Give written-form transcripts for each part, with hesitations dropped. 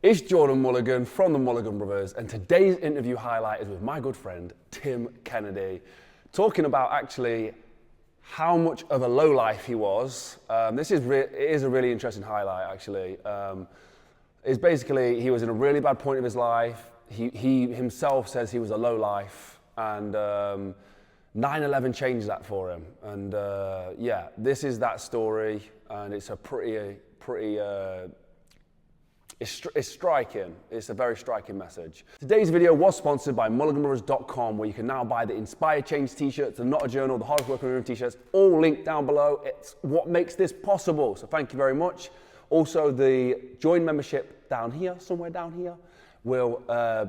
It's Jordan Mulligan from the Mulliganbrothers, and today's interview highlight is with my good friend, Tim Kennedy, talking about actually how much of a lowlife he was. It is a really interesting highlight, actually. It's basically, he was in a really bad point of his life. He himself says he was a lowlife, and 9/11 changed that for him. And yeah, this is that story, and it's a it's striking. It's a very striking message. Today's video was sponsored by Mulliganbrothers.com, where you can now buy the Inspire Change t-shirts, the Not a Journal, the Hardest Working Room t-shirts, all linked down below. It's what makes this possible, so thank you very much. Also, the join membership down here, somewhere down here, will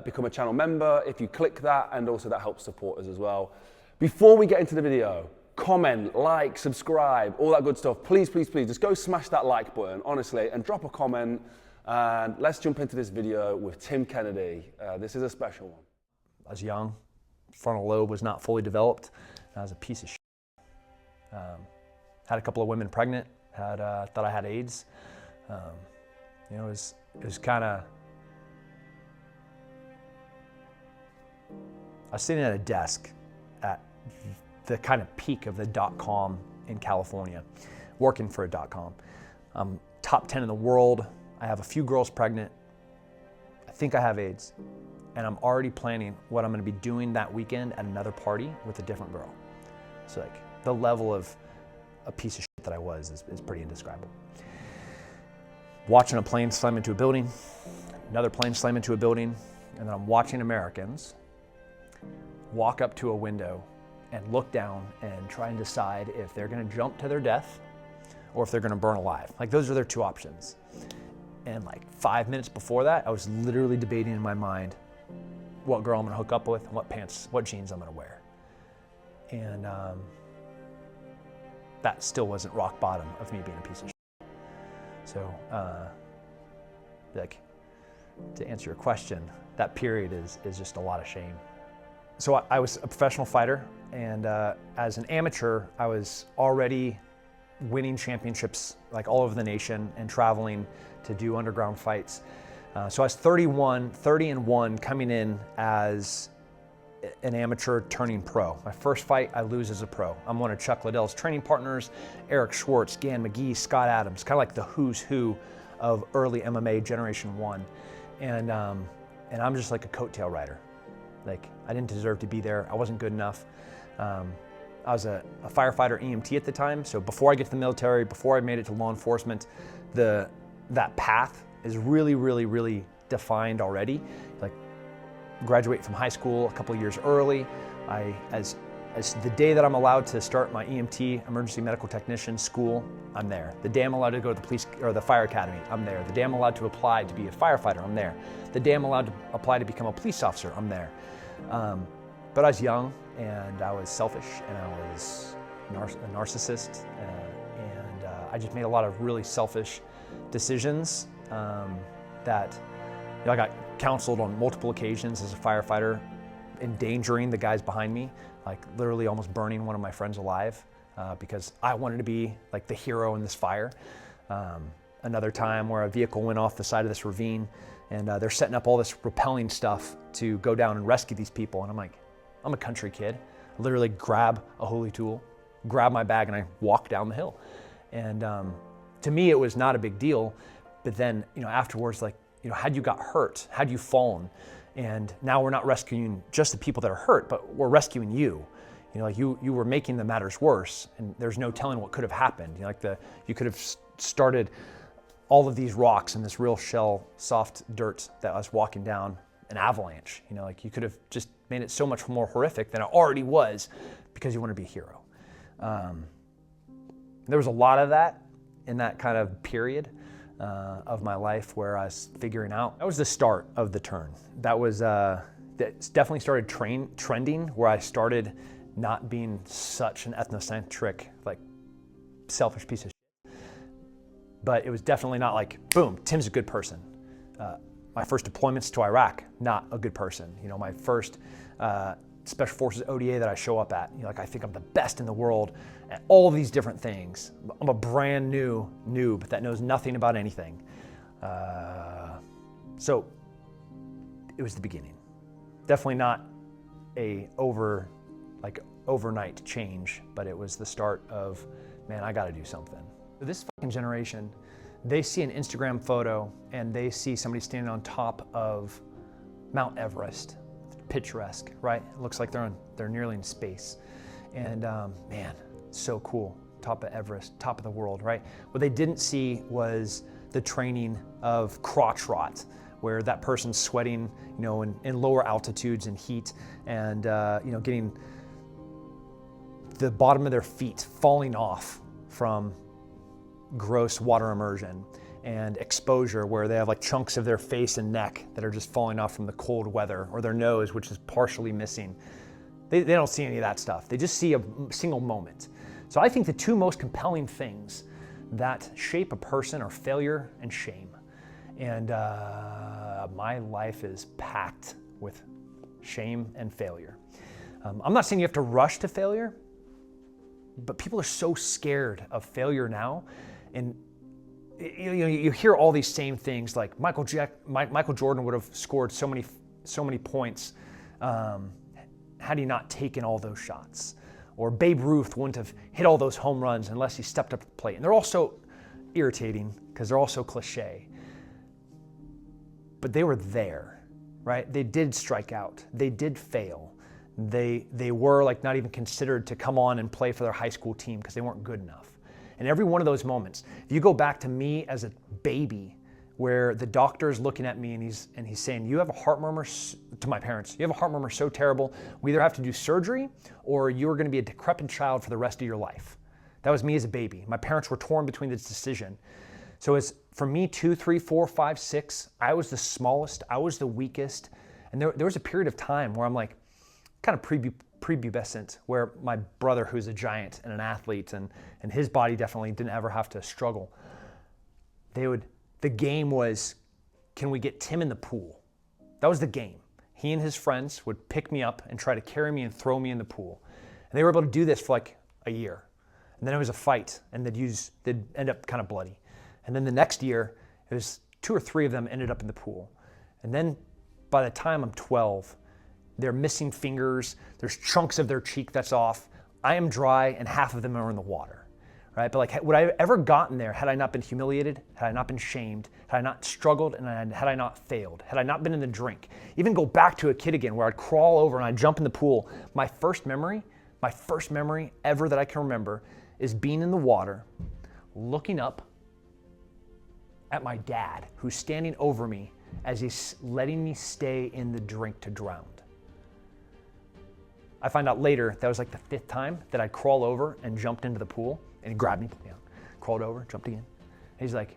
become a channel member if you click that, and also that helps support us as well. Before we get into the video, comment, like, subscribe, all that good stuff. Please, please, please, just go smash that like button, honestly, and drop a comment. And let's jump into this video with Tim Kennedy. This is a special one. I was young, frontal lobe was not fully developed, and I was a piece of shit. Had a couple of women pregnant, thought I had AIDS. You know, it was kind of, I was sitting at a desk at the kind of peak of the .com in California, working for a .com. I'm top 10 in the world. I have a few girls pregnant. I think I have AIDS. And I'm already planning what I'm gonna be doing that weekend at another party with a different girl. So like the level of a piece of shit that I was is pretty indescribable. Watching a plane slam into a building, another plane slam into a building, and then I'm watching Americans walk up to a window and look down and try and decide if they're gonna jump to their death or if they're gonna burn alive. Like those are their two options. And like 5 minutes before that, I was literally debating in my mind what girl I'm gonna hook up with and what pants, what jeans I'm gonna wear. And that still wasn't rock bottom of me being a piece of shit. So, like, to answer your question, that period is just a lot of shame. So I was a professional fighter, and as an amateur, I was already winning championships like all over the nation and traveling to do underground fights. So I was 30-1 coming in as an amateur turning pro. My first fight, I lose as a pro. I'm one of Chuck Liddell's training partners, Eric Schwartz, Gan McGee, Scott Adams, kind of like the who's who of early MMA Generation 1. And I'm just like a coattail rider. Like, I didn't deserve to be there. I wasn't good enough. I was a firefighter EMT at the time, so before I get to the military, before I made it to law enforcement, that path is really, really, really defined already. Like, graduate from high school a couple of years early. As the day that I'm allowed to start my EMT, emergency medical technician school, I'm there. The day I'm allowed to go to the police or the fire academy, I'm there. The day I'm allowed to apply to be a firefighter, I'm there. The day I'm allowed to apply to become a police officer, I'm there. But I was young, and I was selfish, and I was a narcissist, and I just made a lot of really selfish decisions that, you know, I got counseled on multiple occasions as a firefighter, endangering the guys behind me, like literally almost burning one of my friends alive because I wanted to be like the hero in this fire. Another time where a vehicle went off the side of this ravine, and they're setting up all this rappelling stuff to go down and rescue these people, and I'm like, I'm a country kid. I literally grab a holy tool, grab my bag, and I walk down the hill. And to me, it was not a big deal. But then, you know, afterwards, like, you know, had you got hurt, had you fallen, and now we're not rescuing just the people that are hurt, but we're rescuing you. You know, like you were making the matters worse, and there's no telling what could have happened. You know, like you could have started all of these rocks and this real shell, soft dirt that I was walking down, an avalanche. You know, like you could have just made it so much more horrific than it already was because you want to be a hero. There was a lot of that in that kind of period of my life where I was figuring out. That was the start of the turn. That was that definitely started trending where I started not being such an ethnocentric, like selfish piece of shit. But it was definitely not like, boom, Tim's a good person. My first deployments to Iraq, not a good person. You know, my first Special Forces ODA that I show up at, you know, like I think I'm the best in the world at all these different things. I'm a brand new noob that knows nothing about anything. So it was the beginning. Definitely not a overnight change, but it was the start of, man, I got to do something. This fucking generation, they see an Instagram photo and they see somebody standing on top of Mount Everest, picturesque, right? It looks like they're nearly in space. And man, so cool, top of Everest, top of the world, right? What they didn't see was the training of crotch rot, where that person's sweating, in lower altitudes and heat, and getting the bottom of their feet falling off from gross water immersion and exposure, where they have like chunks of their face and neck that are just falling off from the cold weather, or their nose, which is partially missing. They don't see any of that stuff. They just see a single moment. So I think the two most compelling things that shape a person are failure and shame. And my life is packed with shame and failure. I'm not saying you have to rush to failure, but people are so scared of failure now. And you hear all these same things, like Michael Jordan would have scored so many points had he not taken all those shots. Or Babe Ruth wouldn't have hit all those home runs unless he stepped up to the plate. And they're all so irritating because they're all so cliche. But they were there, right? They did strike out. They did fail. They were like not even considered to come on and play for their high school team because they weren't good enough. And every one of those moments, if you go back to me as a baby, where the doctor is looking at me and he's saying, you have a heart murmur, to my parents, you have a heart murmur so terrible, we either have to do surgery or you're going to be a decrepit child for the rest of your life. That was me as a baby. My parents were torn between this decision. So as for me, 2, 3, 4, 5, 6, I was the smallest, I was the weakest. And there was a period of time where I'm like kind of prepubescent, where my brother, who's a giant and an athlete, and his body definitely didn't ever have to struggle. The game was, can we get Tim in the pool? That was the game. He and his friends would pick me up and try to carry me and throw me in the pool. And they were able to do this for like a year. And then it was a fight, and they'd end up kind of bloody. And then the next year, it was 2 or 3 of them ended up in the pool. And then by the time I'm 12, they're missing fingers, there's chunks of their cheek that's off, I am dry, and half of them are in the water. Right? But like, would I have ever gotten there had I not been humiliated, had I not been shamed, had I not struggled, and had I not failed, had I not been in the drink? Even go back to a kid again, where I'd crawl over and I'd jump in the pool. My first memory ever that I can remember is being in the water, looking up at my dad, who's standing over me as he's letting me stay in the drink to drown. I find out later that was like the 5th time that I'd crawl over and jumped into the pool. And he grabbed me, crawled over, jumped again. And he's like,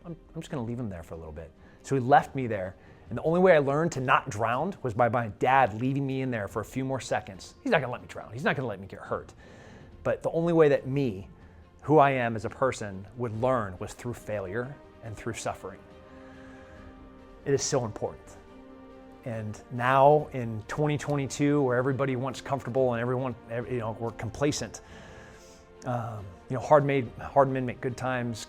I'm just gonna leave him there for a little bit. So he left me there. And the only way I learned to not drown was by my dad leaving me in there for a few more seconds. He's not gonna let me drown. He's not gonna let me get hurt. But the only way that me, who I am as a person, would learn was through failure and through suffering. It is so important. And now in 2022, where everybody wants comfortable and everyone, we're complacent. Hard men make good times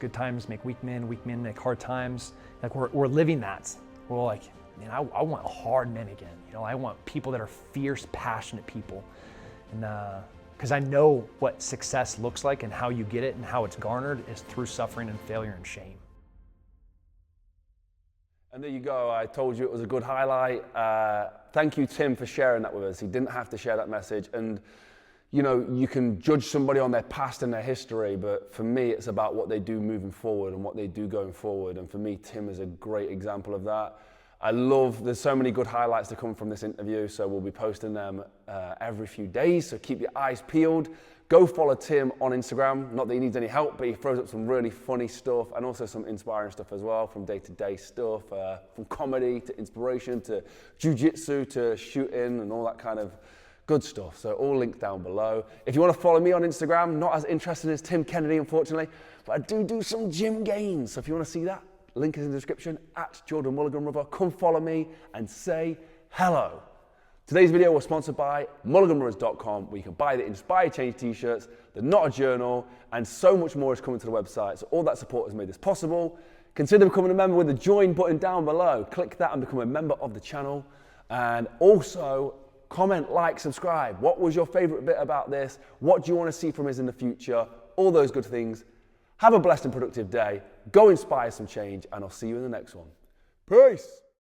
make weak men make hard times. Like we're living that. We're like, I want hard men again. I want people that are fierce, passionate people. And because I know what success looks like and how you get it and how it's garnered is through suffering and failure and shame. And there you go. I told you it was a good highlight. Thank you, Tim, for sharing that with us. He didn't have to share that message. And you can judge somebody on their past and their history, but for me, it's about what they do moving forward and what they do going forward. And for me, Tim is a great example of that. There's so many good highlights to come from this interview, so we'll be posting them every few days, so keep your eyes peeled. Go follow Tim on Instagram. Not that he needs any help, but he throws up some really funny stuff and also some inspiring stuff as well, from day-to-day stuff, from comedy to inspiration to jiu-jitsu to shooting and all that kind of good stuff. So all linked down below. If you want to follow me on Instagram, not as interested as Tim Kennedy, unfortunately, but I do some gym gains. So if you want to see that, link is in the description, @Jordan Mulliganbrother. Come follow me and say hello. Today's video was sponsored by Mulliganbrothers.com, where you can buy the Inspire Change t-shirts, the Not a Journal, and so much more is coming to the website. So all that support has made this possible. Consider becoming a member with the join button down below. Click that and become a member of the channel. And also comment, like, subscribe. What was your favorite bit about this? What do you want to see from us in the future? All those good things. Have a blessed and productive day. Go inspire some change, and I'll see you in the next one. Peace.